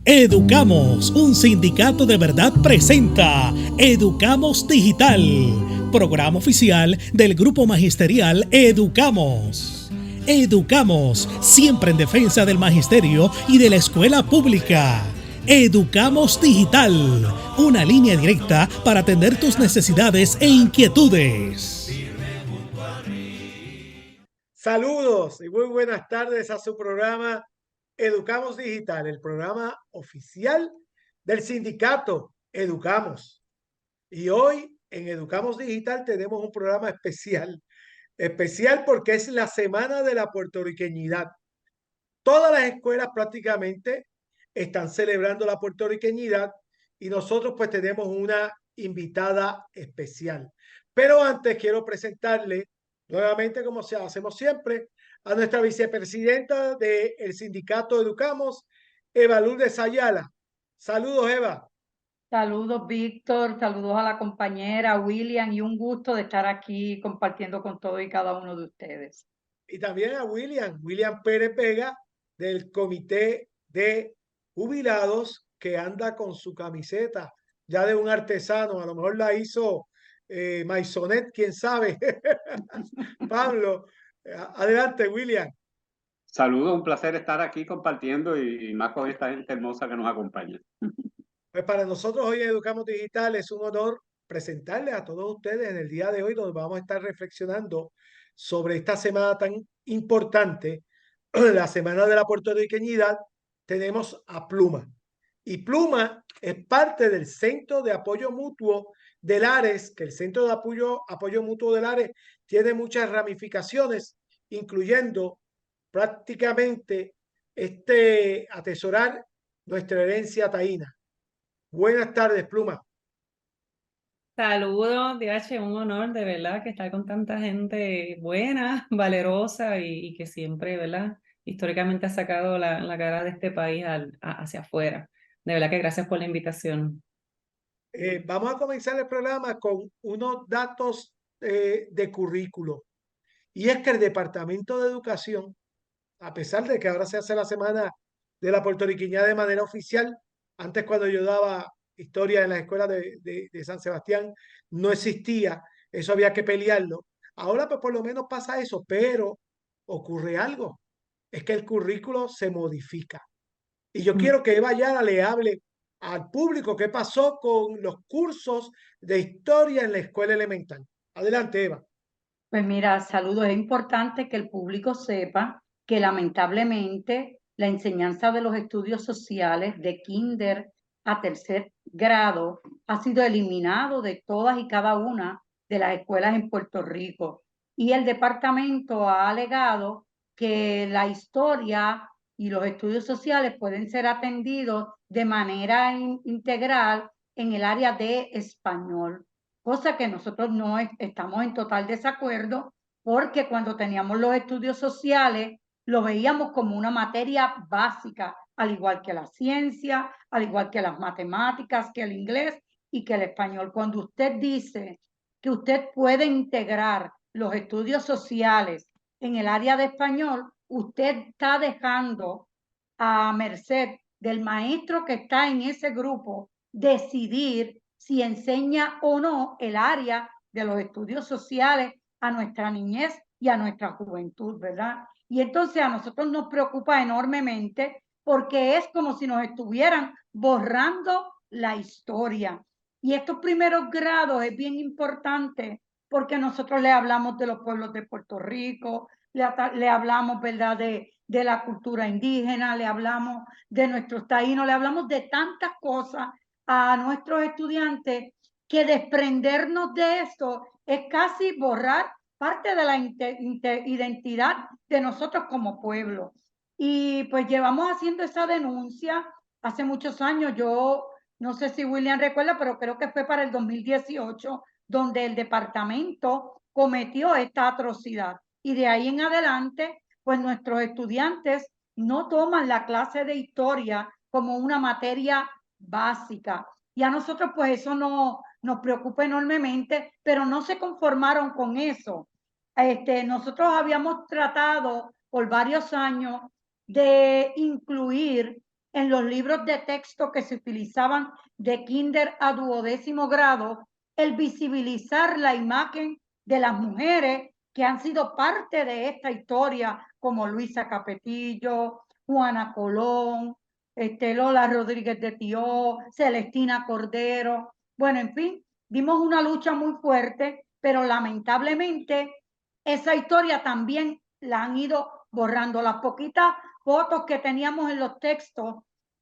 Educamos, un sindicato de verdad presenta Educamos Digital, programa oficial del Grupo Magisterial Educamos. Educamos, siempre en defensa del magisterio y de la escuela pública. Educamos Digital, una línea directa para atender tus necesidades e inquietudes. Saludos y muy buenas tardes a su programa Educamos Digital, el programa oficial del sindicato Educamos. Y hoy en Educamos Digital tenemos un programa especial porque es la Semana de la Puertorriqueñidad. Todas las escuelas prácticamente están celebrando la puertorriqueñidad y nosotros pues tenemos una invitada especial. Pero antes quiero presentarle nuevamente, como hacemos siempre, a nuestra vicepresidenta del sindicato Educamos, Eva Lourdes Ayala. Saludos, Eva. Saludos, Víctor, saludos a la compañera William y un gusto de estar aquí compartiendo con todos y cada uno de ustedes. Y también a William Pérez Vega, del Comité de Jubilados, que anda con su camiseta ya de un artesano, a lo mejor la hizo Maisonet, quién sabe. Pablo, adelante, William. Saludos, un placer estar aquí compartiendo y más con esta gente hermosa que nos acompaña. Pues para nosotros hoy en Educamos Digital es un honor presentarles a todos ustedes en el día de hoy, donde vamos a estar reflexionando sobre esta semana tan importante, la Semana de la Puertorriqueñidad. Tenemos a Pluma. Y Pluma es parte del Centro de Apoyo Mutuo del Ares, que el Centro de Apoyo Mutuo del Ares tiene muchas ramificaciones, incluyendo prácticamente atesorar nuestra herencia taína. Buenas tardes, Pluma. Saludos, DH, un honor de verdad que estar con tanta gente buena, valerosa y que siempre, ¿verdad? Históricamente ha sacado la cara de este país hacia afuera. De verdad que gracias por la invitación. Vamos a comenzar el programa con unos datos de currículo. Y es que el Departamento de Educación, a pesar de que ahora se hace la Semana de la Puertorriqueña de manera oficial, antes cuando yo daba historia en la escuela de San Sebastián, no existía, eso había que pelearlo. Ahora pues por lo menos pasa eso, pero ocurre algo, es que el currículo se modifica. Y yo quiero que Eva Ayala le hable al público qué pasó con los cursos de historia en la escuela elemental. Adelante, Eva. Pues mira, saludos. Es importante que el público sepa que lamentablemente la enseñanza de los estudios sociales de kinder a tercer grado ha sido eliminado de todas y cada una de las escuelas en Puerto Rico. Y el departamento ha alegado que la historia y los estudios sociales pueden ser atendidos de manera integral en el área de español, cosa que nosotros no estamos en total desacuerdo, porque cuando teníamos los estudios sociales lo veíamos como una materia básica, al igual que la ciencia, al igual que las matemáticas, que el inglés y que el español. Cuando usted dice que usted puede integrar los estudios sociales en el área de español, usted está dejando a merced del maestro que está en ese grupo decidir si enseña o no el área de los estudios sociales a nuestra niñez y a nuestra juventud, ¿verdad? Y entonces a nosotros nos preocupa enormemente porque es como si nos estuvieran borrando la historia. Y estos primeros grados es bien importante porque nosotros le hablamos de los pueblos de Puerto Rico, le hablamos, ¿verdad?, de la cultura indígena, le hablamos de nuestros taínos, le hablamos de tantas cosas a nuestros estudiantes que desprendernos de esto es casi borrar parte de la identidad de nosotros como pueblo. Y pues llevamos haciendo esa denuncia hace muchos años. Yo no sé si William recuerda, pero creo que fue para el 2018 donde el departamento cometió esta atrocidad. Y de ahí en adelante, pues nuestros estudiantes no toman la clase de historia como una materia básica. Y a nosotros pues eso nos preocupa enormemente, pero no se conformaron con eso. Nosotros habíamos tratado por varios años de incluir en los libros de texto que se utilizaban de kinder a 12º grado, el visibilizar la imagen de las mujeres que han sido parte de esta historia, como Luisa Capetillo, Juana Colón, Lola Rodríguez de Tió, Celestina Cordero. Bueno, en fin, dimos una lucha muy fuerte, pero lamentablemente esa historia también la han ido borrando. Las poquitas fotos que teníamos en los textos,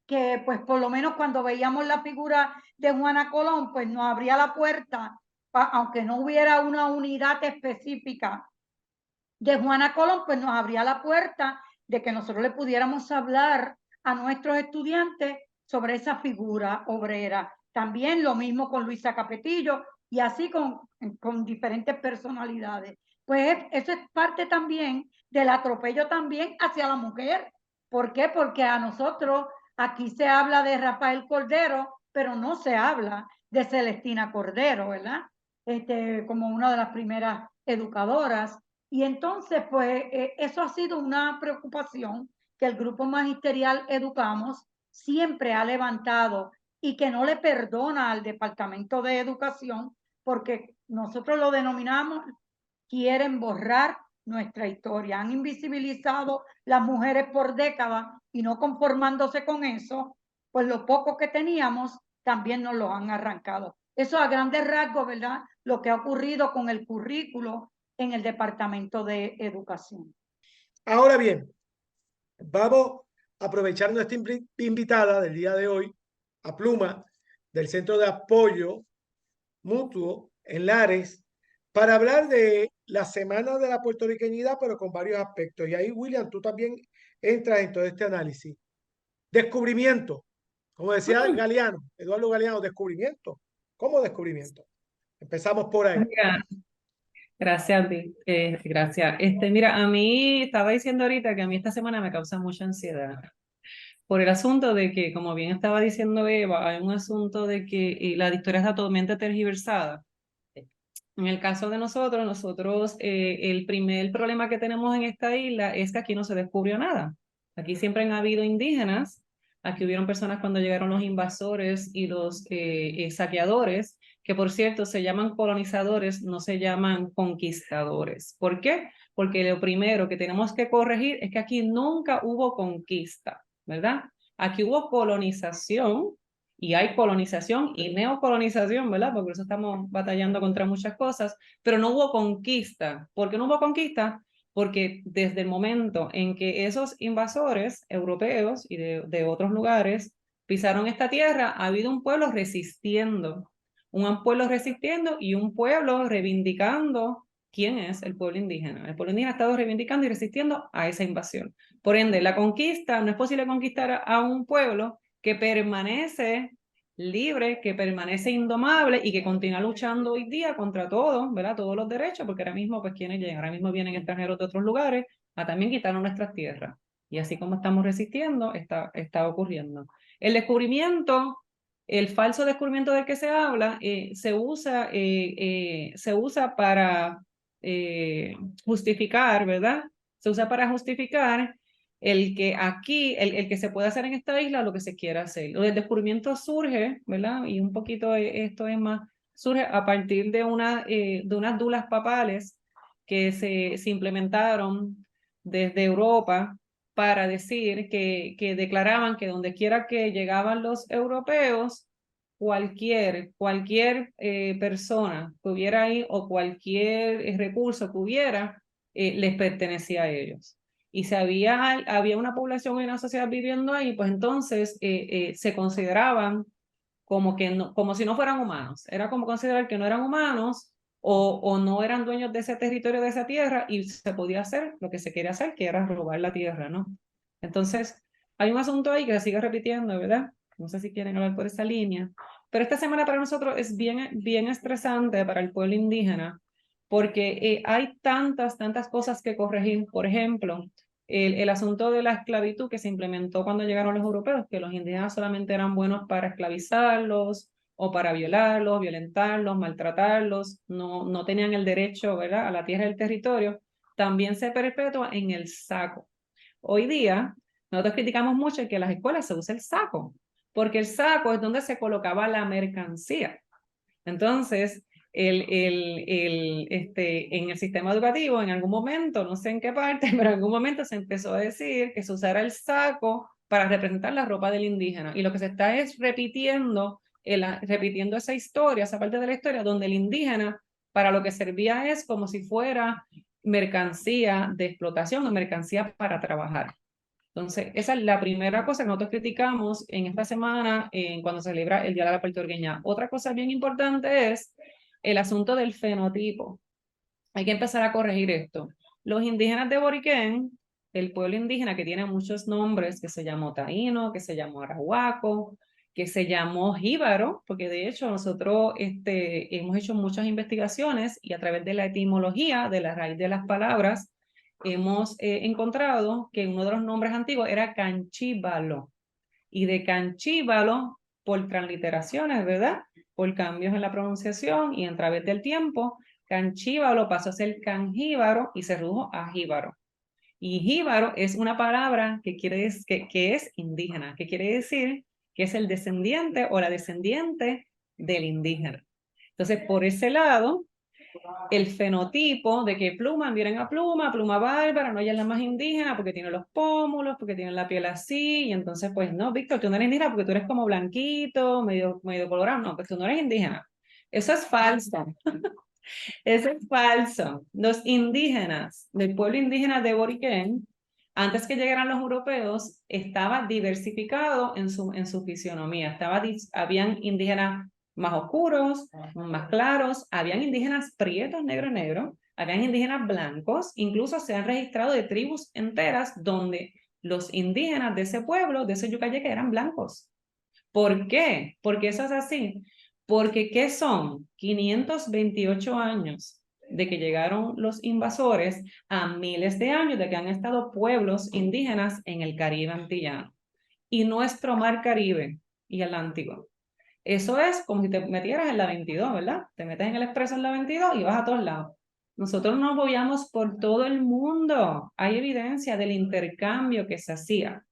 que pues por lo menos cuando veíamos la figura de Juana Colón, pues nos abría la puerta, aunque no hubiera una unidad específica de Juana Colón, pues nos abría la puerta de que nosotros le pudiéramos hablar a nuestros estudiantes sobre esa figura obrera. También lo mismo con Luisa Capetillo y así con diferentes personalidades. Pues eso es parte también del atropello también hacia la mujer. ¿Por qué? Porque a nosotros aquí se habla de Rafael Cordero, pero no se habla de Celestina Cordero, ¿verdad? Como una de las primeras educadoras. Y entonces, pues, eso ha sido una preocupación que el Grupo Magisterial Educamos siempre ha levantado y que no le perdona al Departamento de Educación, porque nosotros lo denominamos, quieren borrar nuestra historia. Han invisibilizado las mujeres por décadas y no conformándose con eso, pues lo poco que teníamos también nos lo han arrancado. Eso a grandes rasgos, ¿verdad? Lo que ha ocurrido con el currículo en el Departamento de Educación. Ahora bien, vamos a aprovechar nuestra invitada del día de hoy, a Pluma, del Centro de Apoyo Mutuo en Lares, para hablar de la Semana de la Puertorriqueñidad, pero con varios aspectos. Y ahí, William, tú también entras en todo este análisis. Descubrimiento, como decía Galeano, Eduardo Galeano, descubrimiento. ¿Cómo descubrimiento? Empezamos por ahí. Mira, gracias, gracias. Mira, a mí estaba diciendo ahorita que a mí esta semana me causa mucha ansiedad por el asunto de que, como bien estaba diciendo Eva, hay un asunto de que la historia está totalmente tergiversada. En el caso de nosotros, el primer problema que tenemos en esta isla es que aquí no se descubrió nada. Aquí siempre han habido indígenas, aquí hubieron personas cuando llegaron los invasores y los saqueadores, que por cierto se llaman colonizadores, no se llaman conquistadores. ¿Por qué? Porque lo primero que tenemos que corregir es que aquí nunca hubo conquista, ¿verdad? Aquí hubo colonización, y hay colonización y neocolonización, ¿verdad? Porque por eso estamos batallando contra muchas cosas, pero no hubo conquista. ¿Por qué no hubo conquista? Porque desde el momento en que esos invasores europeos y de otros lugares pisaron esta tierra, ha habido un pueblo resistiendo y un pueblo reivindicando quién es el pueblo indígena. El pueblo indígena ha estado reivindicando y resistiendo a esa invasión. Por ende, la conquista, no es posible conquistar a un pueblo que permanece libre, que permanece indomable y que continúa luchando hoy día contra todo, ¿verdad? Todos los derechos, porque ahora mismo, pues, quienes llegan, ahora mismo vienen extranjeros de otros lugares a también quitarnos nuestras tierras. Y así como estamos resistiendo, está ocurriendo. El descubrimiento, el falso descubrimiento del que se habla, se usa para justificar, ¿verdad? Se usa para justificar el que aquí, el que se puede hacer en esta isla, lo que se quiera hacer. El descubrimiento surge, ¿verdad? Y un poquito esto es más, surge a partir de unas dulas papales que se implementaron desde Europa para decir que declaraban que donde quiera que llegaban los europeos, cualquier persona que hubiera ahí o cualquier recurso que hubiera, les pertenecía a ellos. Y si había una población y una sociedad viviendo ahí, pues entonces se consideraban como si no fueran humanos. Era como considerar que no eran humanos o no eran dueños de ese territorio, de esa tierra, y se podía hacer lo que se quería hacer, que era robar la tierra, ¿no? Entonces, hay un asunto ahí que se sigue repitiendo, ¿verdad? No sé si quieren hablar por esa línea. Pero esta semana para nosotros es bien estresante para el pueblo indígena, porque hay tantas cosas que corregir. Por ejemplo, el asunto de la esclavitud que se implementó cuando llegaron los europeos, que los indígenas solamente eran buenos para esclavizarlos o para violarlos, violentarlos, maltratarlos, no tenían el derecho, ¿verdad?, a la tierra y el territorio, también se perpetúa en el saco. Hoy día, Nosotros criticamos mucho que en las escuelas se use el saco, porque el saco es donde se colocaba la mercancía. Entonces, en el sistema educativo, en algún momento, no sé en qué parte, pero en algún momento se empezó a decir que se usara el saco para representar la ropa del indígena. Y lo que se está es repitiendo esa historia, esa parte de la historia, donde el indígena para lo que servía es como si fuera mercancía de explotación o mercancía para trabajar. Entonces, esa es la primera cosa que nosotros criticamos en esta semana cuando se celebra el Día de la Puertorriqueña. Otra cosa bien importante es el asunto del fenotipo. Hay que empezar a corregir esto. Los indígenas de Boriquén, el pueblo indígena que tiene muchos nombres, que se llamó Taíno, que se llamó Arahuaco, que se llamó Jíbaro, porque de hecho nosotros hemos hecho muchas investigaciones y a través de la etimología, de la raíz de las palabras, hemos encontrado que uno de los nombres antiguos era Canchíbalo. Y de Canchíbalo, por transliteraciones, ¿verdad? Por cambios en la pronunciación y a través del tiempo, Canchíbalo pasó a ser Canjíbaro y se redujo a Jíbaro. Y jíbaro es una palabra que es indígena, que quiere decir que es el descendiente o la descendiente del indígena. Entonces, por ese lado, el fenotipo de que Pluma, miren a Pluma, Pluma bárbara, no, ella es la más indígena porque tiene los pómulos, porque tiene la piel así, y entonces, pues no, Víctor, tú no eres indígena porque tú eres como blanquito, medio colorado, no, pues tú no eres indígena. Eso es falso. Eso es falso. Los indígenas del pueblo indígena de Boriquén, antes que llegaran los europeos, estaba diversificado en su fisionomía. Habían indígenas más oscuros, más claros, habían indígenas prietos, negro, habían indígenas blancos, incluso se han registrado de tribus enteras donde los indígenas de ese pueblo, de ese Yucayeque, eran blancos. ¿Por qué? Porque eso es así. Porque ¿qué son? 528 años de que llegaron los invasores a miles de años de que han estado pueblos indígenas en el Caribe antillano. Y nuestro mar Caribe y Atlántico. Eso es como si te metieras en la 22, ¿verdad? Te metes en el expreso en la 22 y vas a todos lados. Nosotros nos movíamos por todo el mundo. Hay evidencia del intercambio que se hacía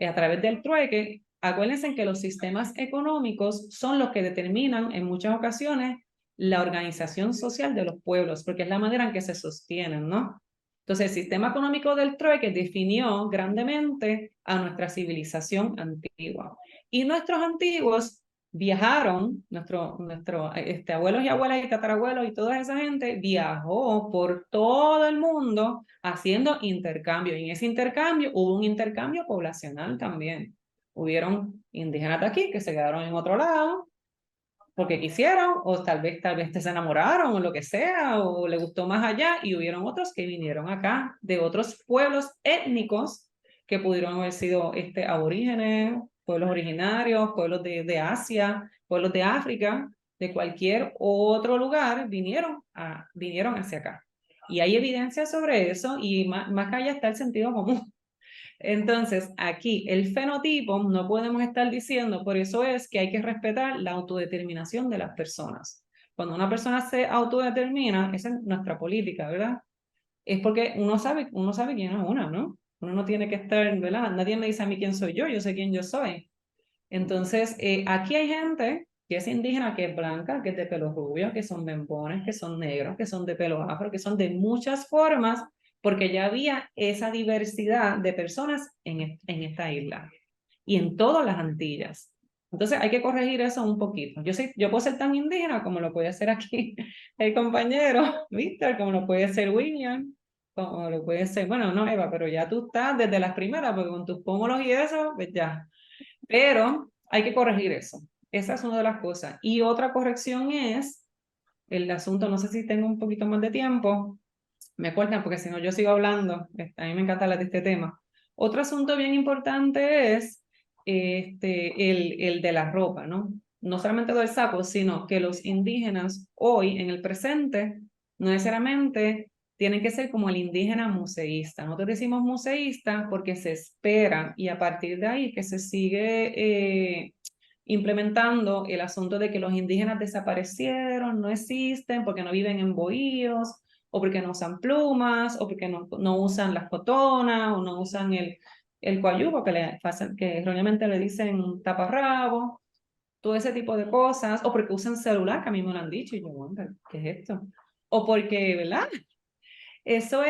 a través del trueque. Acuérdense que los sistemas económicos son los que determinan en muchas ocasiones la organización social de los pueblos, porque es la manera en que se sostienen, ¿no? Entonces, el sistema económico del trueque definió grandemente a nuestra civilización antigua. Y nuestros antiguos viajaron, abuelos y abuelas y tatarabuelos y toda esa gente viajó por todo el mundo haciendo intercambio. Y en ese intercambio hubo un intercambio poblacional también. Hubieron indígenas de aquí que se quedaron en otro lado porque quisieron, o tal vez se enamoraron o lo que sea, o le gustó más allá, y hubieron otros que vinieron acá de otros pueblos étnicos que pudieron haber sido aborígenes, pueblos originarios, pueblos de Asia, pueblos de África, de cualquier otro lugar, vinieron hacia acá. Y hay evidencia sobre eso, y más allá está el sentido común. Entonces, aquí el fenotipo no podemos estar diciendo, por eso es que hay que respetar la autodeterminación de las personas. Cuando una persona se autodetermina, esa es nuestra política, ¿verdad? Es porque uno sabe quién es una, ¿no? Uno no tiene que estar, ¿verdad? Nadie me dice a mí quién soy yo sé quién yo soy. Entonces, aquí hay gente que es indígena, que es blanca, que es de pelo rubio, que son bembones, que son negros, que son de pelo afro, que son de muchas formas, porque ya había esa diversidad de personas en esta isla y en todas las Antillas. Entonces hay que corregir eso un poquito. Yo puedo ser tan indígena como lo puede hacer aquí el compañero Víctor, como lo puede ser William, como lo puede ser, bueno, no Eva, pero ya tú estás desde las primeras, porque con tus pómulos y eso, pues ya. Pero hay que corregir eso. Esa es una de las cosas. Y otra corrección es el asunto, no sé si tengo un poquito más de tiempo, me cortan porque si no yo sigo hablando, a mí me encanta hablar de este tema. Otro asunto bien importante es el de la ropa, ¿no? No solamente del saco, sino que los indígenas hoy, en el presente, no necesariamente tienen que ser como el indígena museísta. Nosotros decimos museísta porque se espera y a partir de ahí que se sigue implementando el asunto de que los indígenas desaparecieron, no existen porque no viven en bohíos, o porque no usan plumas, o porque no usan las cotonas, o no usan el coayuvo, que erróneamente le dicen taparrabo, todo ese tipo de cosas, o porque usan celular, que a mí me lo han dicho, y yo, hombre, ¿qué es esto? O porque, ¿verdad? Eso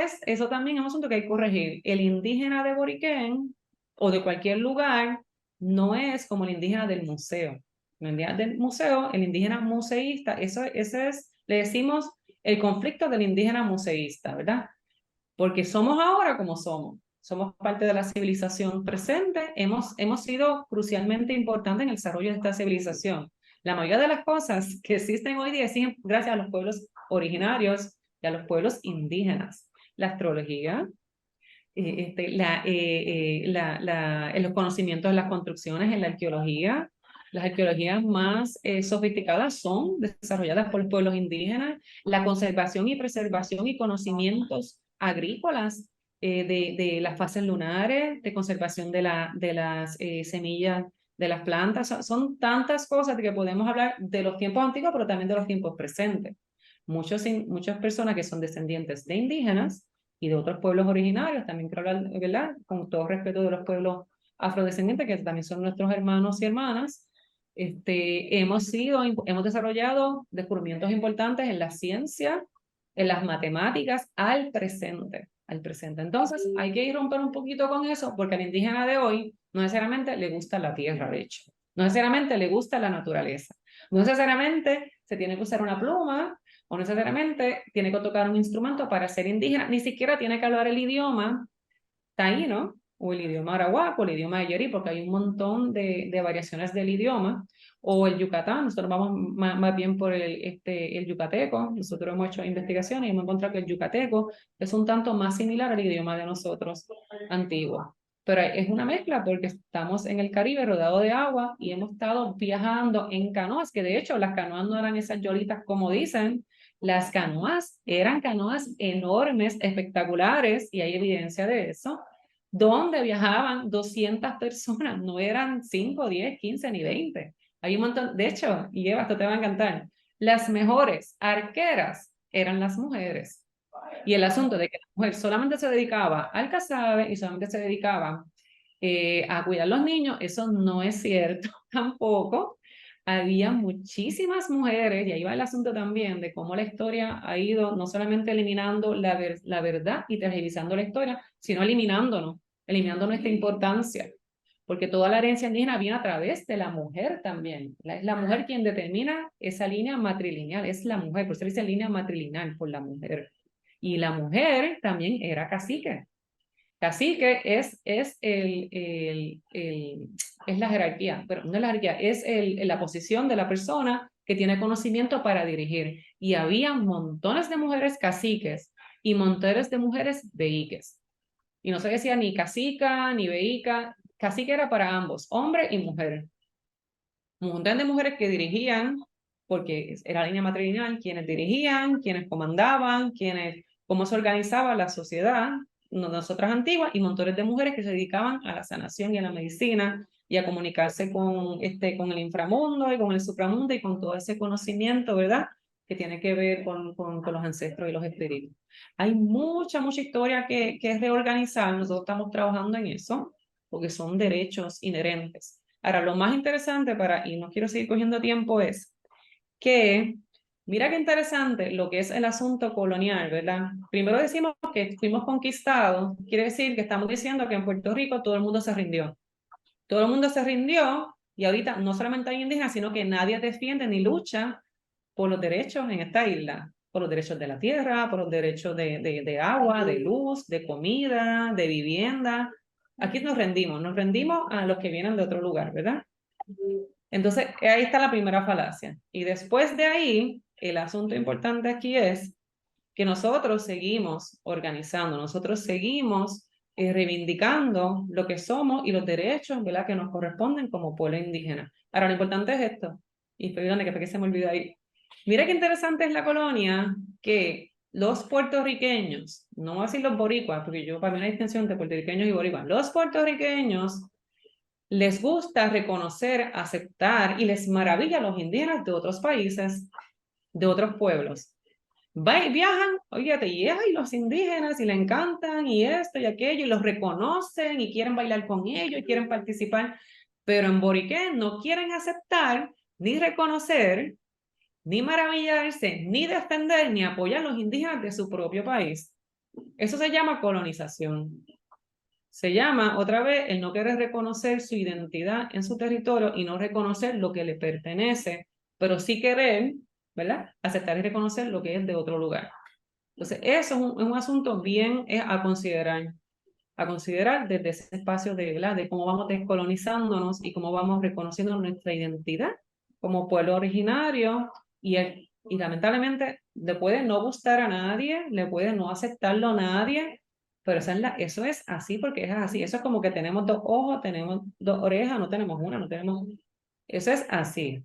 también es un asunto que hay que corregir. El indígena de Boriquén o de cualquier lugar no es como el indígena del museo. El indígena del museo, el indígena museísta, ese es, le decimos, el conflicto del indígena museísta, ¿verdad? Porque somos ahora como somos parte de la civilización presente, hemos sido crucialmente importantes en el desarrollo de esta civilización. La mayoría de las cosas que existen hoy día existen gracias a los pueblos originarios y a los pueblos indígenas. La astrología, los conocimientos de las construcciones en la arqueología. Las arqueologías más sofisticadas son desarrolladas por los pueblos indígenas. La conservación y preservación y conocimientos agrícolas de las fases lunares, de conservación de las semillas de las plantas. Son tantas cosas de que podemos hablar de los tiempos antiguos, pero también de los tiempos presentes. Muchas personas que son descendientes de indígenas y de otros pueblos originarios, también quiero hablar, ¿verdad? Con todo respeto de los pueblos afrodescendientes, que también son nuestros hermanos y hermanas, hemos desarrollado descubrimientos importantes en la ciencia, en las matemáticas, al presente. Entonces, hay que ir romper un poquito con eso, porque al indígena de hoy no necesariamente le gusta la tierra, de hecho. No necesariamente le gusta la naturaleza. No necesariamente se tiene que usar una pluma, o necesariamente tiene que tocar un instrumento para ser indígena, ni siquiera tiene que hablar el idioma taíno, o el idioma arahuaco, o el idioma ayerí, porque hay un montón de variaciones del idioma, o el yucatán. Nosotros vamos más bien por el yucateco. Nosotros hemos hecho investigaciones y hemos encontrado que el yucateco es un tanto más similar al idioma de nosotros antiguo. Pero es una mezcla porque estamos en el Caribe rodeado de agua y hemos estado viajando en canoas, que de hecho las canoas no eran esas yolitas como dicen. Las canoas eran canoas enormes, espectaculares, y hay evidencia de eso, donde viajaban 200 personas, no eran 5, 10, 15 ni 20. Hay un montón, de hecho, y Eva, esto te va a encantar, las mejores arqueras eran las mujeres. Y el asunto de que la mujer solamente se dedicaba al casabe y solamente se dedicaba a cuidar a los niños, eso no es cierto tampoco. Había muchísimas mujeres, y ahí va el asunto también de cómo la historia ha ido no solamente eliminando la verdad y tergiversando la historia, sino eliminando nuestra importancia, porque toda la herencia indígena viene a través de la mujer también. Es la mujer quien determina esa línea matrilineal, es la mujer, por eso dice línea matrilineal, por la mujer. Y la mujer también era cacique. Cacique es la jerarquía, pero no es la jerarquía, es la posición de la persona que tiene conocimiento para dirigir. Y había montones de mujeres caciques y montones de mujeres beíques. Y no se decía ni cacica ni beíca, cacique era para ambos, hombre y mujer. Un montón de mujeres que dirigían, porque era la línea matrilineal, quienes dirigían, quienes comandaban, cómo se organizaba la sociedad, nosotras antiguas, y montones de mujeres que se dedicaban a la sanación y a la medicina y a comunicarse con el inframundo y con el supramundo y con todo ese conocimiento, ¿verdad?, que tiene que ver con los ancestros y los espíritus. Hay mucha historia que reorganizar. Nosotros estamos trabajando en eso, porque son derechos inherentes. Ahora, lo más interesante y no quiero seguir cogiendo tiempo, es que, mira qué interesante lo que es el asunto colonial, ¿verdad? Primero decimos que fuimos conquistados, quiere decir que estamos diciendo que en Puerto Rico todo el mundo se rindió. Todo el mundo se rindió y ahorita no solamente hay indígenas, sino que nadie defiende ni lucha por los derechos en esta isla, por los derechos de la tierra, por los derechos de agua, de luz, de comida, de vivienda. Aquí nos rendimos a los que vienen de otro lugar, ¿verdad? Entonces, ahí está la primera falacia. Y después de ahí, el asunto importante aquí es que nosotros seguimos organizando, nosotros seguimos reivindicando lo que somos y los derechos, ¿verdad?, que nos corresponden como pueblo indígena. Ahora, lo importante es esto, y perdóname que fue que se me olvidó ahí. Mira qué interesante es la colonia, que los puertorriqueños, no voy a decir los boricuas, porque para mí hay una distinción entre puertorriqueños y boricuas, los puertorriqueños les gusta reconocer, aceptar y les maravilla a los indígenas de otros países, de otros pueblos. viajan, oígate, y los indígenas, y le encantan, y esto y aquello, y los reconocen, y quieren bailar con ellos, y quieren participar, pero en Boriquén no quieren aceptar, ni reconocer, ni maravillarse, ni defender, ni apoyar a los indígenas de su propio país. Eso se llama colonización. Se llama, otra vez, el no querer reconocer su identidad en su territorio y no reconocer lo que le pertenece, pero sí querer, ¿verdad?, aceptar y reconocer lo que es de otro lugar. Entonces, eso es un asunto bien a considerar desde ese espacio de, ¿verdad?, de cómo vamos descolonizándonos y cómo vamos reconociendo nuestra identidad como pueblo originario y lamentablemente le puede no gustar a nadie, le puede no aceptarlo a nadie, pero eso es así porque es así. Eso es como que tenemos dos ojos, tenemos dos orejas, no tenemos una, no tenemos... Eso es así.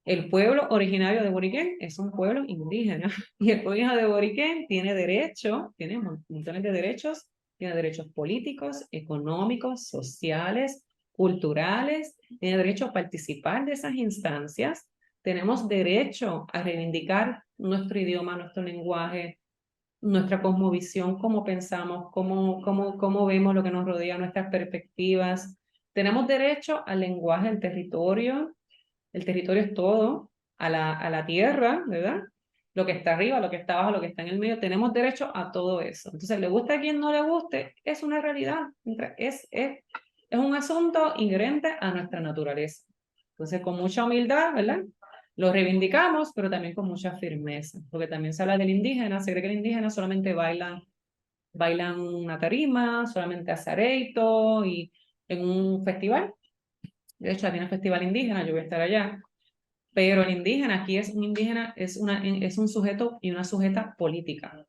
El pueblo originario de Boriquén es un pueblo indígena y el pueblo de Boriquén tiene derecho, tiene montones de derechos, tiene derechos políticos, económicos, sociales, culturales, tiene derecho a participar de esas instancias. Tenemos derecho a reivindicar nuestro idioma, nuestro lenguaje, nuestra cosmovisión, cómo pensamos, cómo vemos lo que nos rodea, nuestras perspectivas. Tenemos derecho al lenguaje, al territorio. El territorio es todo, a la tierra, ¿verdad? Lo que está arriba, lo que está abajo, lo que está en el medio, tenemos derecho a todo eso. Entonces, le gusta a quien no le guste, es una realidad, es un asunto inherente a nuestra naturaleza. Entonces, con mucha humildad, ¿verdad? Lo reivindicamos, pero también con mucha firmeza, porque también se habla del indígena, se cree que el indígena solamente bailan una tarima, solamente hace areito y en un festival. De hecho, viene el festival indígena, yo voy a estar allá. Pero el indígena aquí es un indígena, es un sujeto y una sujeta política.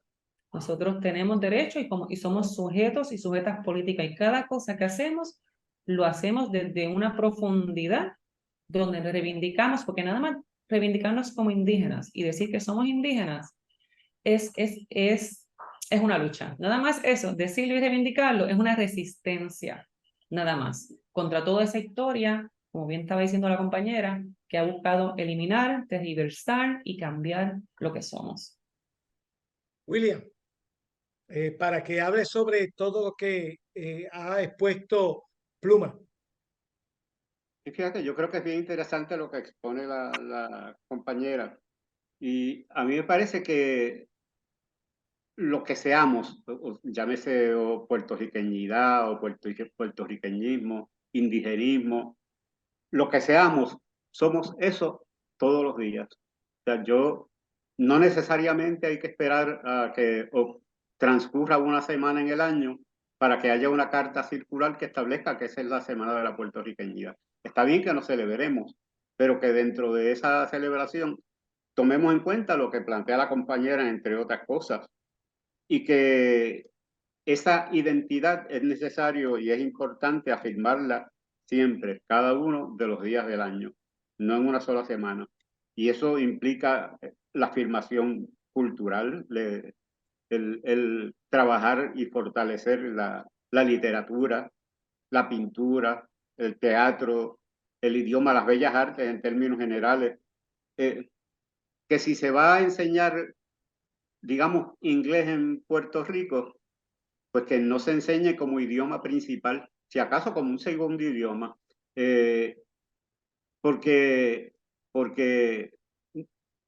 Nosotros tenemos derecho y somos sujetos y sujetas políticas. Y cada cosa que hacemos, lo hacemos desde una profundidad donde reivindicamos, porque nada más reivindicarnos como indígenas y decir que somos indígenas es una lucha. Nada más eso, decirlo y reivindicarlo es una resistencia, nada más, contra toda esa historia, como bien estaba diciendo la compañera, que ha buscado eliminar, tergiversar y cambiar lo que somos. William, para que hable sobre todo lo que ha expuesto Pluma. Y fíjate, yo creo que es bien interesante lo que expone la compañera. Y a mí me parece que lo que seamos, llámese o puertorriqueñidad o puertorriqueñismo, indigenismo, lo que seamos, somos eso todos los días. O sea, no necesariamente hay que esperar a que transcurra una semana en el año para que haya una carta circular que establezca que esa es la Semana de la Puertorriqueñidad. Está bien que nos celebremos, pero que dentro de esa celebración tomemos en cuenta lo que plantea la compañera, entre otras cosas, y que esa identidad es necesario y es importante afirmarla siempre, cada uno de los días del año, no en una sola semana. Y eso implica la afirmación cultural, el trabajar y fortalecer la literatura, la pintura, el teatro, el idioma, las bellas artes en términos generales. Que si se va a enseñar, digamos, inglés en Puerto Rico, pues que no se enseñe como idioma principal, si acaso como un segundo idioma, porque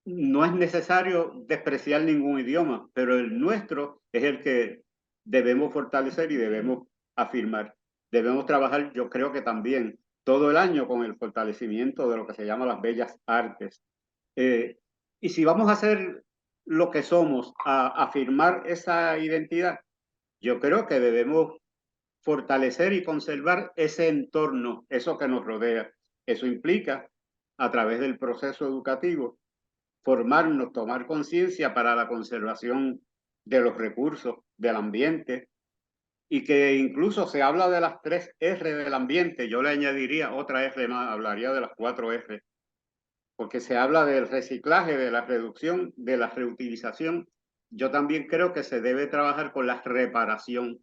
no es necesario despreciar ningún idioma, pero el nuestro es el que debemos fortalecer y debemos afirmar. Debemos trabajar, yo creo que también, todo el año con el fortalecimiento de lo que se llama las bellas artes. Y si vamos a hacer lo que somos, a afirmar esa identidad, yo creo que debemos fortalecer y conservar ese entorno, eso que nos rodea. Eso implica, a través del proceso educativo, formarnos, tomar conciencia para la conservación de los recursos del ambiente, y que incluso se habla de las 3 R del ambiente. Yo le añadiría otra R más, hablaría de las 4 R, porque se habla del reciclaje, de la reducción, de la reutilización. Yo también creo que se debe trabajar con la reparación,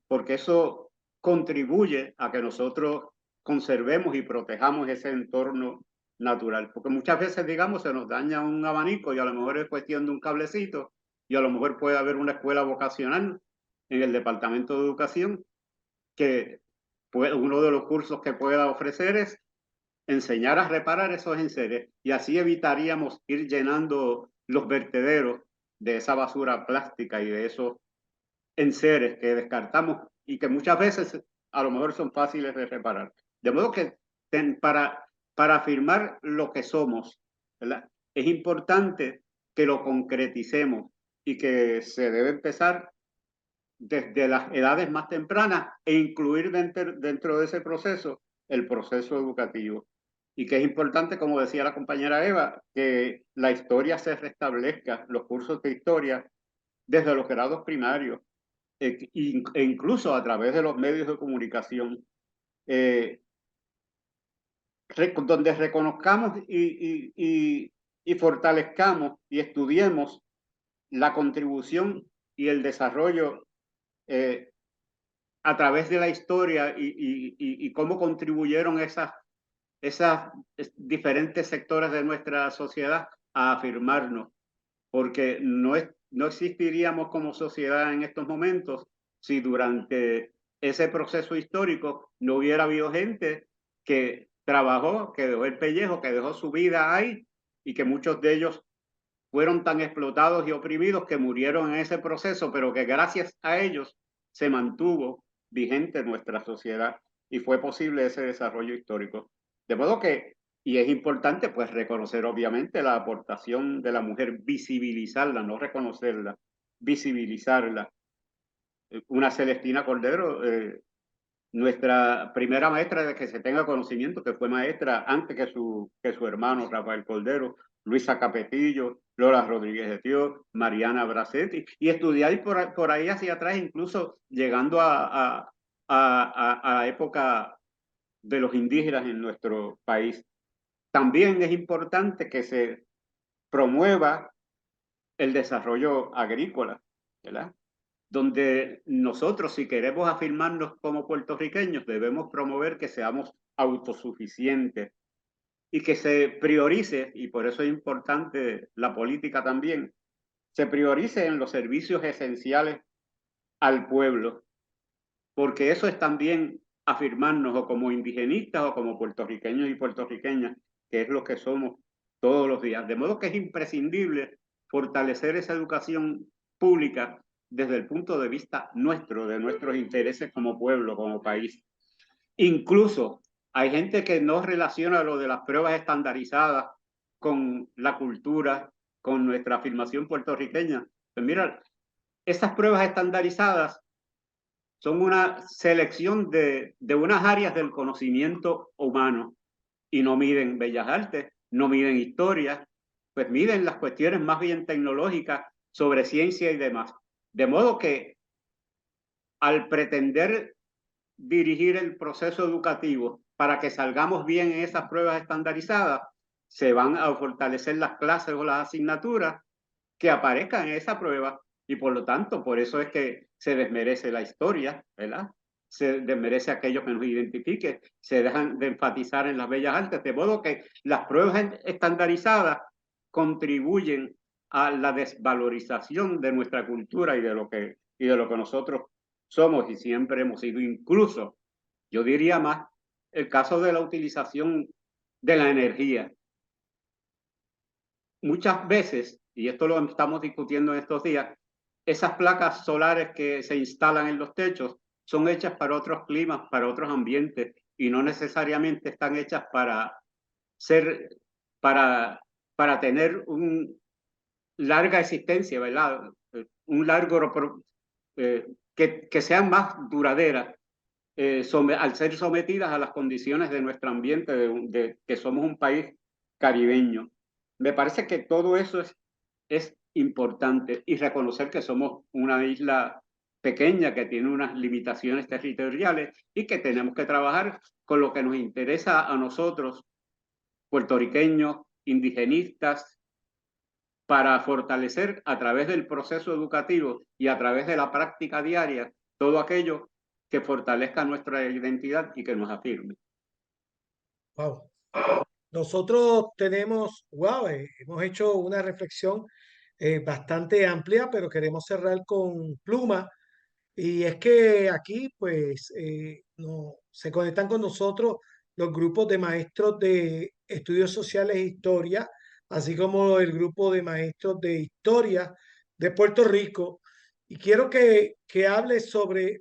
porque eso contribuye a que nosotros conservemos y protejamos ese entorno natural, porque muchas veces, digamos, se nos daña un abanico y a lo mejor es cuestión de un cablecito y a lo mejor puede haber una escuela vocacional en el Departamento de Educación que uno de los cursos que pueda ofrecer es enseñar a reparar esos enseres y así evitaríamos ir llenando los vertederos de esa basura plástica y de esos enseres que descartamos y que muchas veces a lo mejor son fáciles de reparar. De modo que para afirmar lo que somos, ¿verdad? Es importante que lo concreticemos y que se debe empezar desde las edades más tempranas e incluir dentro de ese proceso el proceso educativo. Y que es importante, como decía la compañera Eva, que la historia se restablezca, los cursos de historia desde los grados primarios e incluso a través de los medios de comunicación, donde reconozcamos y fortalezcamos y estudiemos la contribución y el desarrollo a través de la historia y cómo contribuyeron esas diferentes sectores de nuestra sociedad a afirmarnos, porque no existiríamos como sociedad en estos momentos si durante ese proceso histórico no hubiera habido gente que trabajó, que dejó el pellejo, que dejó su vida ahí y que muchos de ellos fueron tan explotados y oprimidos que murieron en ese proceso, pero que gracias a ellos se mantuvo vigente nuestra sociedad y fue posible ese desarrollo histórico. De modo que, y es importante pues reconocer obviamente la aportación de la mujer, visibilizarla, no reconocerla, visibilizarla. Una Celestina Cordero, nuestra primera maestra de que se tenga conocimiento, que fue maestra antes que su hermano Rafael Cordero, Luisa Capetillo, Lola Rodríguez de Tío, Mariana Bracetti, y estudiar por ahí hacia atrás, incluso llegando a la época de los indígenas en nuestro país. También es importante que se promueva el desarrollo agrícola, ¿verdad? Donde nosotros, si queremos afirmarnos como puertorriqueños, debemos promover que seamos autosuficientes y que se priorice, y por eso es importante la política también, se priorice en los servicios esenciales al pueblo, porque eso es también afirmarnos o como indigenistas o como puertorriqueños y puertorriqueñas, que es lo que somos todos los días. De modo que es imprescindible fortalecer esa educación pública desde el punto de vista nuestro, de nuestros intereses como pueblo, como país. Incluso hay gente que no relaciona lo de las pruebas estandarizadas con la cultura, con nuestra afirmación puertorriqueña. Pues mira, esas pruebas estandarizadas son una selección de unas áreas del conocimiento humano y no miden bellas artes, no miden historia, pues miden las cuestiones más bien tecnológicas sobre ciencia y demás. De modo que al pretender dirigir el proceso educativo para que salgamos bien en esas pruebas estandarizadas, se van a fortalecer las clases o las asignaturas que aparezcan en esa prueba y por lo tanto, por eso es que se desmerece la historia, ¿verdad? Se desmerece aquello que nos identifique, se dejan de enfatizar en las bellas artes, de modo que las pruebas estandarizadas contribuyen a la desvalorización de nuestra cultura y de lo que nosotros somos y siempre hemos sido. Incluso, yo diría más, el caso de la utilización de la energía. Muchas veces, y esto lo estamos discutiendo en estos días, esas placas solares que se instalan en los techos son hechas para otros climas, para otros ambientes, y no necesariamente están hechas para tener una larga existencia, ¿verdad? Un largo, que sean más duraderas, al ser sometidas a las condiciones de nuestro ambiente, de que somos un país caribeño. Me parece que todo eso es importante y reconocer que somos una isla pequeña que tiene unas limitaciones territoriales y que tenemos que trabajar con lo que nos interesa a nosotros, puertorriqueños, indigenistas, para fortalecer a través del proceso educativo y a través de la práctica diaria todo aquello que fortalezca nuestra identidad y que nos afirme. Wow. nosotros tenemos, wow, hemos hecho una reflexión bastante amplia, pero queremos cerrar con pluma. Y es que aquí, pues, no, se conectan con nosotros los grupos de maestros de estudios sociales e historia, así como el grupo de maestros de historia de Puerto Rico. Y quiero que hable sobre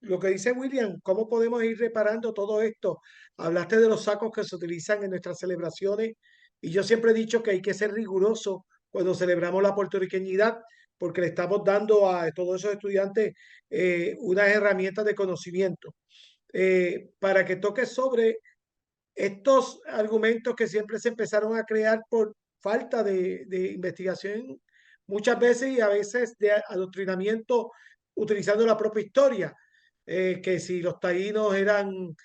lo que dice William, cómo podemos ir reparando todo esto. Hablaste de los sacos que se utilizan en nuestras celebraciones y yo siempre he dicho que hay que ser riguroso cuando celebramos la puertorriqueñidad porque le estamos dando a todos esos estudiantes unas herramientas de conocimiento para que toque sobre estos argumentos que siempre se empezaron a crear por falta de investigación muchas veces y a veces de adoctrinamiento utilizando la propia historia, que si los taínos eran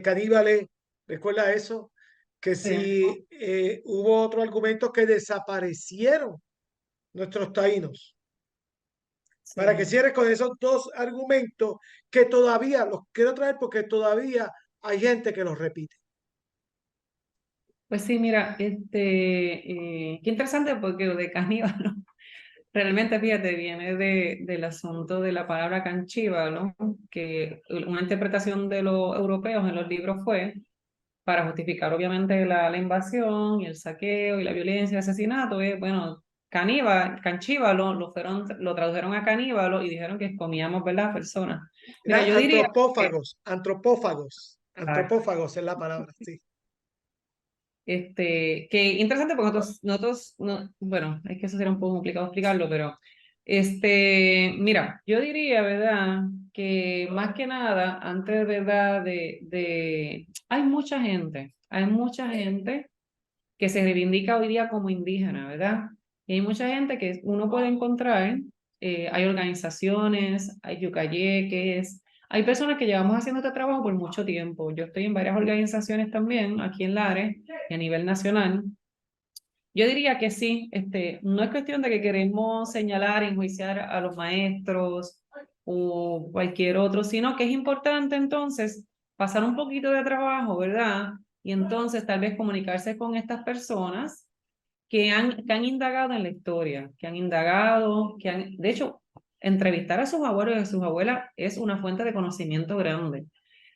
caníbales, ¿recuerda eso? Que Sí. si hubo otro argumento que desaparecieron nuestros taínos para que Sí. cierres con esos dos argumentos que todavía los quiero traer porque todavía hay gente que los repite. Pues sí, mira, qué interesante porque lo de caníbal, ¿no? Realmente, fíjate, viene del asunto de la palabra canchíbalo, que una interpretación de los europeos en los libros fue para justificar obviamente la invasión y el saqueo y la violencia y el asesinato, bueno, canchíbalo, lo tradujeron a caníbalo y dijeron que comíamos, ¿verdad?, personas. Mira, Eran yo diría que, antropófagos es la palabra, sí. que interesante porque bueno, es que eso sería un poco complicado explicarlo, pero mira, yo diría, ¿verdad?, que más que nada, antes, ¿verdad?, hay mucha gente que se reivindica hoy día como indígena, ¿verdad? Y hay mucha gente que uno puede encontrar, hay organizaciones, hay yucayeques, hay personas que llevamos haciendo este trabajo por mucho tiempo. Yo estoy en varias organizaciones también, aquí en Lares y a nivel nacional. Yo diría que sí, no es cuestión de que queremos señalar, enjuiciar a los maestros o cualquier otro, sino que es importante entonces pasar un poquito de trabajo, ¿verdad? Y entonces tal vez comunicarse con estas personas que han indagado en la historia, que han indagado, de hecho, entrevistar a sus abuelos y a sus abuelas es una fuente de conocimiento grande.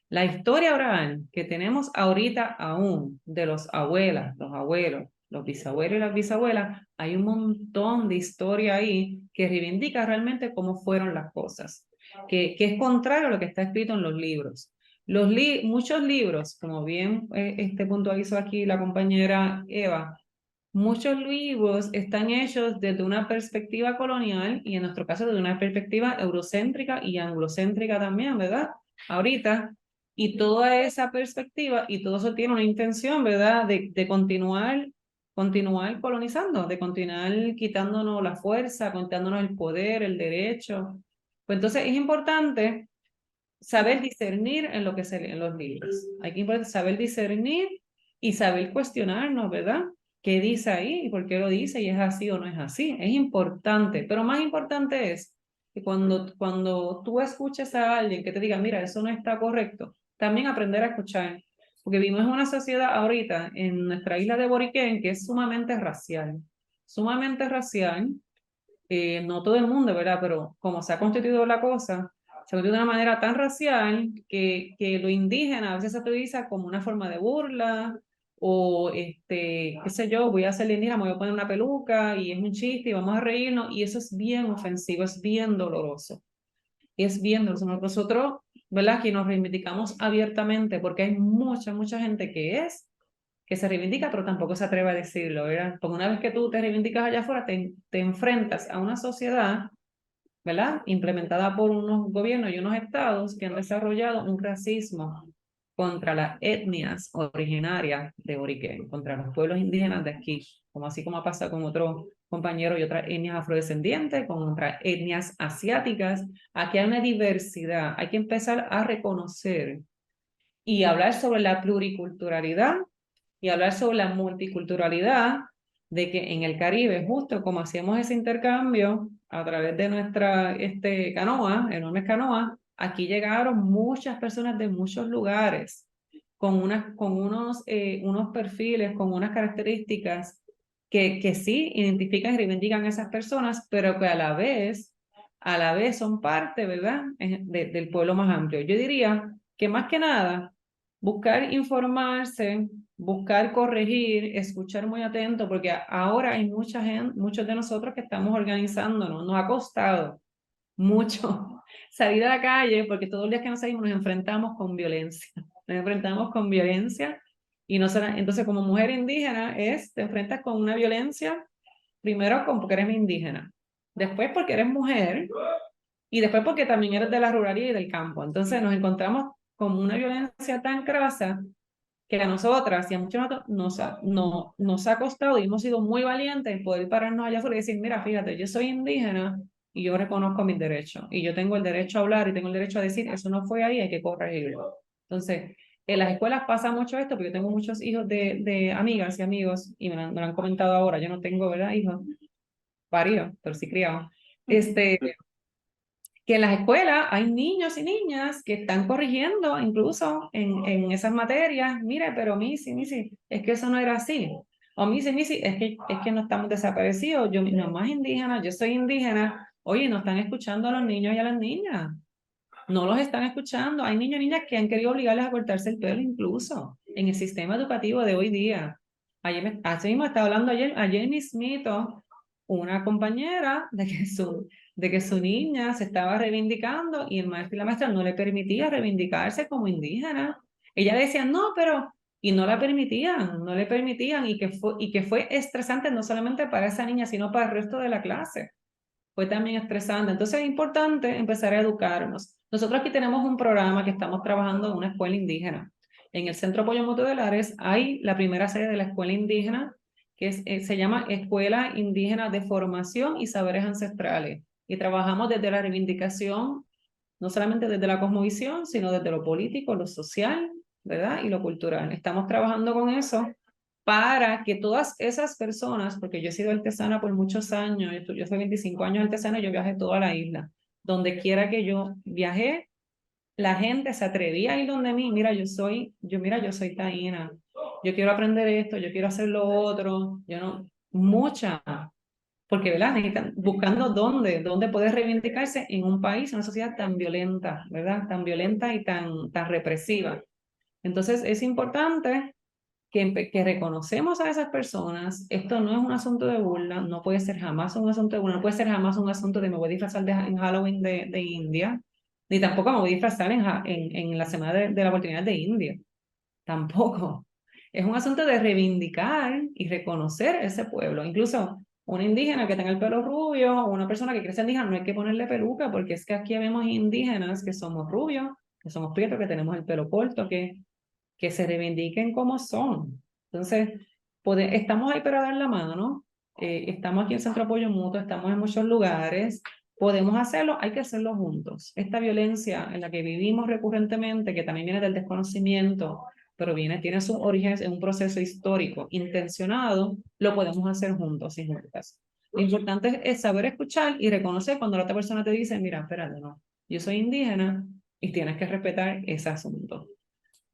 La historia oral que tenemos ahorita aún de los abuelas, los abuelos, los bisabuelos y las bisabuelas, hay un montón de historia ahí que reivindica realmente cómo fueron las cosas, que es contrario a lo que está escrito en los libros. Muchos libros, como bien puntualizó aquí la compañera Eva, muchos libros están hechos desde una perspectiva colonial y en nuestro caso desde una perspectiva eurocéntrica y anglocéntrica también, ¿verdad? Ahorita, y toda esa perspectiva y todo eso tiene una intención, ¿verdad? De continuar colonizando, de continuar quitándonos la fuerza, quitándonos el poder, el derecho. Pues entonces es importante saber discernir en lo que se lee en los libros. Hay que saber discernir y saber cuestionarnos, ¿verdad? ¿Qué dice ahí y por qué lo dice y es así o no es así? Es importante, pero más importante es que cuando tú escuches a alguien que te diga, mira, eso no está correcto, también aprender a escuchar. Porque vivimos en una sociedad ahorita, en nuestra isla de Boriquén, que es sumamente racial. Sumamente racial. No todo el mundo, ¿verdad? Pero como se ha constituido la cosa, se ha constituido de una manera tan racial que lo indígena a veces se utiliza como una forma de burla o, qué sé yo, voy a ser indígena, me voy a poner una peluca y es un chiste y vamos a reírnos y eso es bien ofensivo, es bien doloroso. Es bien doloroso. Nosotros, ¿verdad? Que nos reivindicamos abiertamente porque hay mucha gente que se reivindica, pero tampoco se atreve a decirlo, ¿verdad? Porque una vez que tú te reivindicas allá afuera, te enfrentas a una sociedad, ¿verdad? Implementada por unos gobiernos y unos estados que han desarrollado un racismo contra las etnias originarias de Boriquén, contra los pueblos indígenas de aquí, como así como ha pasado con otros compañeros y otras etnias afrodescendientes, con otras etnias asiáticas. Aquí hay una diversidad, hay que empezar a reconocer y hablar sobre la pluriculturalidad y hablar sobre la multiculturalidad de que en el Caribe, justo como hacíamos ese intercambio a través de nuestra canoa, enormes canoas, aquí llegaron muchas personas de muchos lugares con unos perfiles, con unas características que sí identifican y reivindican a esas personas, pero que a la vez son parte, ¿verdad?, del pueblo más amplio. Yo diría que más que nada, buscar informarse, buscar corregir, escuchar muy atento, porque ahora hay mucha gente, muchos de nosotros que estamos organizándonos, nos ha costado mucho salir a la calle, porque todos los días que nos salimos nos enfrentamos con violencia, y no será, entonces como mujer indígena te enfrentas con una violencia, primero porque eres indígena, después porque eres mujer, y después porque también eres de la ruralidad y del campo. Entonces nos encontramos con una violencia tan crasa que a nosotras y a muchos otros nos ha costado, y hemos sido muy valientes en poder pararnos allá afuera y decir, mira, fíjate, yo soy indígena y yo reconozco mis derechos, y yo tengo el derecho a hablar y tengo el derecho a decir, eso no fue ahí, hay que corregirlo. Entonces, en las escuelas pasa mucho esto, porque yo tengo muchos hijos de amigas y amigos, y me lo han comentado ahora, yo no tengo, ¿verdad?, hijos paridos, pero sí criados, que en las escuelas hay niños y niñas que están corrigiendo incluso en esas materias. Mire, pero Missy, es que eso no era así. O Missy, es que no estamos desaparecidos. Mi mamá es indígena, yo soy indígena. Oye, no están escuchando a los niños y a las niñas. No los están escuchando. Hay niños y niñas que han querido obligarles a cortarse el pelo incluso en el sistema educativo de hoy día. Así mismo estaba hablando ayer mismito una compañera de que su niña se estaba reivindicando y el maestro y la maestra no le permitía reivindicarse como indígena. Ella decía, no, pero... Y no no le permitían, y que fue estresante no solamente para esa niña, sino para el resto de la clase. Fue también estresante. Entonces es importante empezar a educarnos. Nosotros aquí tenemos un programa que estamos trabajando en una escuela indígena. En el Centro Apoyo Mutuo de Lares hay la primera sede de la escuela indígena, que se llama Escuela Indígena de Formación y Saberes Ancestrales. Y trabajamos desde la reivindicación, no solamente desde la cosmovisión, sino desde lo político, lo social, ¿verdad?, y lo cultural. Estamos trabajando con eso para que todas esas personas, porque yo he sido artesana por muchos años, yo soy 25 años artesana y yo viajé toda la isla. Donde quiera que yo viajé, la gente se atrevía a ir donde mí. Mira, yo soy taína, yo quiero aprender esto, yo quiero hacer lo otro, mucha, porque, ¿verdad?, buscando dónde poder reivindicarse en un país, en una sociedad tan violenta, ¿verdad?, tan violenta y tan represiva. Entonces es importante que reconocemos a esas personas. Esto no es un asunto de burla, no puede ser jamás un asunto de burla, no puede ser jamás un asunto de me voy a disfrazar en Halloween de India, ni tampoco me voy a disfrazar en la semana de la oportunidad de India, tampoco. Es un asunto de reivindicar y reconocer ese pueblo. Incluso una indígena que tenga el pelo rubio, o una persona que crece indígena, no hay que ponerle peluca, porque es que aquí vemos indígenas que somos rubios, que somos prietos, que tenemos el pelo corto, que se reivindiquen como son. Entonces, estamos ahí para dar la mano, estamos aquí en Centro Apoyo Mutuo, estamos en muchos lugares, podemos hacerlo, hay que hacerlo juntos. Esta violencia en la que vivimos recurrentemente, que también viene del desconocimiento, pero tiene sus orígenes en un proceso histórico intencionado, lo podemos hacer juntos y juntas. Lo importante es saber escuchar y reconocer cuando la otra persona te dice, mira, espérate, no, yo soy indígena y tienes que respetar ese asunto.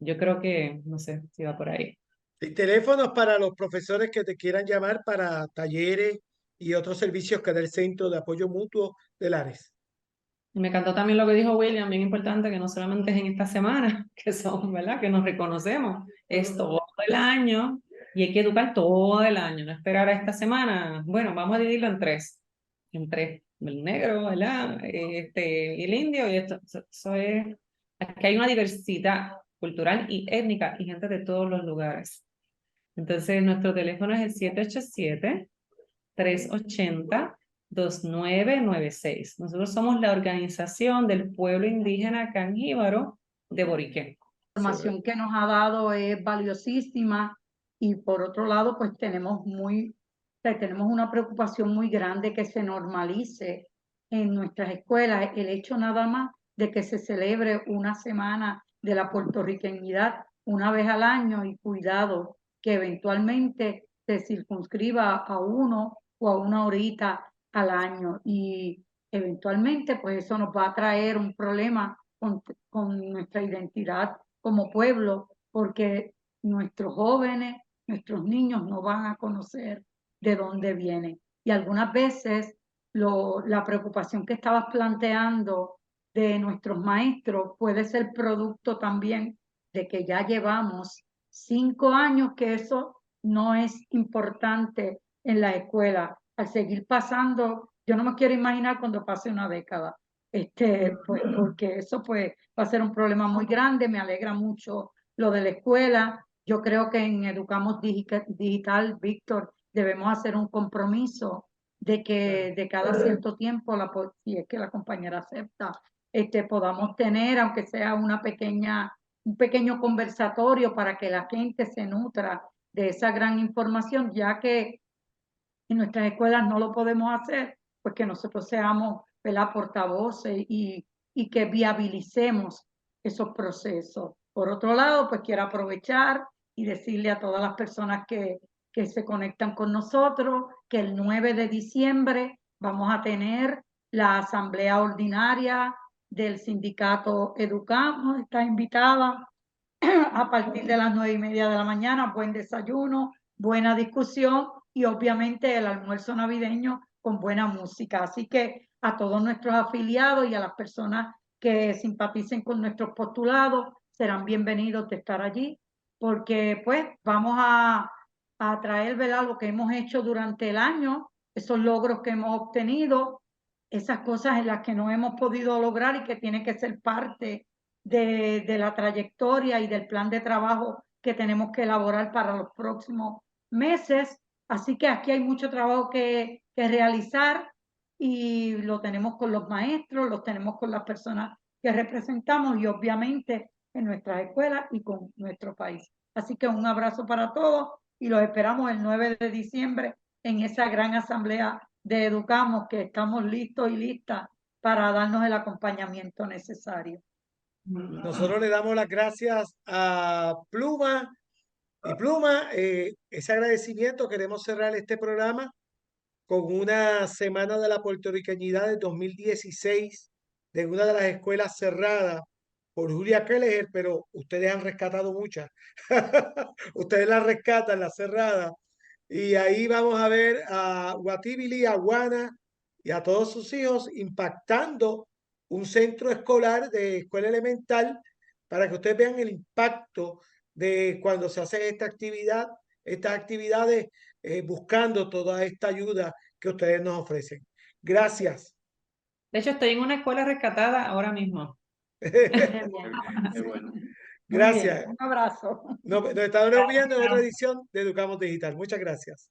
Yo creo que, no sé si va por ahí. Y teléfonos para los profesores que te quieran llamar para talleres y otros servicios que da el Centro de Apoyo Mutuo de Lares. Y me encantó también lo que dijo William, bien importante, que no solamente es en esta semana, que son, ¿verdad?, que nos reconocemos, es todo el año, y hay que educar todo el año, no esperar a esta semana. Bueno, vamos a dividirlo en tres, el negro, ¿verdad?, y el indio, y eso es, aquí hay una diversidad cultural y étnica y gente de todos los lugares. Entonces, nuestro teléfono es el 787-380-2996. Nosotros somos la organización del pueblo indígena Canjíbaro de Boriqué. La información que nos ha dado es valiosísima, y por otro lado, pues tenemos una preocupación muy grande que se normalice en nuestras escuelas el hecho nada más de que se celebre una semana de la puertorriqueñidad una vez al año, y cuidado que eventualmente se circunscriba a uno o a una horita al año, y eventualmente pues eso nos va a traer un problema con nuestra identidad como pueblo, porque nuestros jóvenes, nuestros niños no van a conocer de dónde vienen. Y algunas veces la preocupación que estabas planteando de nuestros maestros puede ser producto también de que ya llevamos 5 años que eso no es importante en la escuela. Al seguir pasando, yo no me quiero imaginar cuando pase una década, pues, porque eso pues va a ser un problema muy grande. Me alegra mucho lo de la escuela. Yo creo que en Educamos Digital, Víctor, debemos hacer un compromiso de que de cada cierto tiempo, si es que la compañera acepta, podamos tener, aunque sea un pequeño conversatorio para que la gente se nutra de esa gran información, ya que en nuestras escuelas no lo podemos hacer, pues que nosotros seamos, ¿verdad?, portavoces y que viabilicemos esos procesos. Por otro lado, pues quiero aprovechar y decirle a todas las personas que se conectan con nosotros que el 9 de diciembre vamos a tener la asamblea ordinaria del sindicato Educamos. Está invitada a partir de las 9:30 de la mañana. Buen desayuno, buena discusión y obviamente el almuerzo navideño con buena música. Así que a todos nuestros afiliados y a las personas que simpaticen con nuestros postulados serán bienvenidos de estar allí, porque pues vamos a traer, ¿verdad?, lo que hemos hecho durante el año, esos logros que hemos obtenido, esas cosas en las que no hemos podido lograr y que tiene que ser parte de la trayectoria y del plan de trabajo que tenemos que elaborar para los próximos meses. Así que aquí hay mucho trabajo que realizar y lo tenemos con los maestros, lo tenemos con las personas que representamos y obviamente en nuestras escuelas y con nuestro país. Así que un abrazo para todos y los esperamos el 9 de diciembre en esa gran asamblea de Educamos, que estamos listos y listas para darnos el acompañamiento necesario. Nosotros le damos las gracias a Pluma y Pluma, ese agradecimiento. Queremos cerrar este programa con una semana de la puertorriqueñidad de 2016 de una de las escuelas cerradas por Julia Kelleher, pero ustedes han rescatado muchas. Ustedes las rescatan, las cerradas. Y ahí vamos a ver a Guatibili, a Guana y a todos sus hijos impactando un centro escolar de escuela elemental para que ustedes vean el impacto de cuando se hace esta actividad, estas actividades, buscando toda esta ayuda que ustedes nos ofrecen. Gracias. De hecho, estoy en una escuela rescatada ahora mismo. Qué bueno. Gracias. Un abrazo. Nos estamos viendo en otra edición de Educamos Digital. Muchas gracias.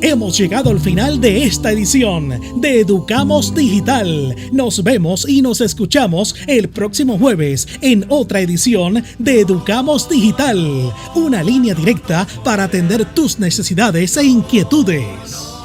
Hemos llegado al final de esta edición de Educamos Digital. Nos vemos y nos escuchamos el próximo jueves en otra edición de Educamos Digital, una línea directa para atender tus necesidades e inquietudes.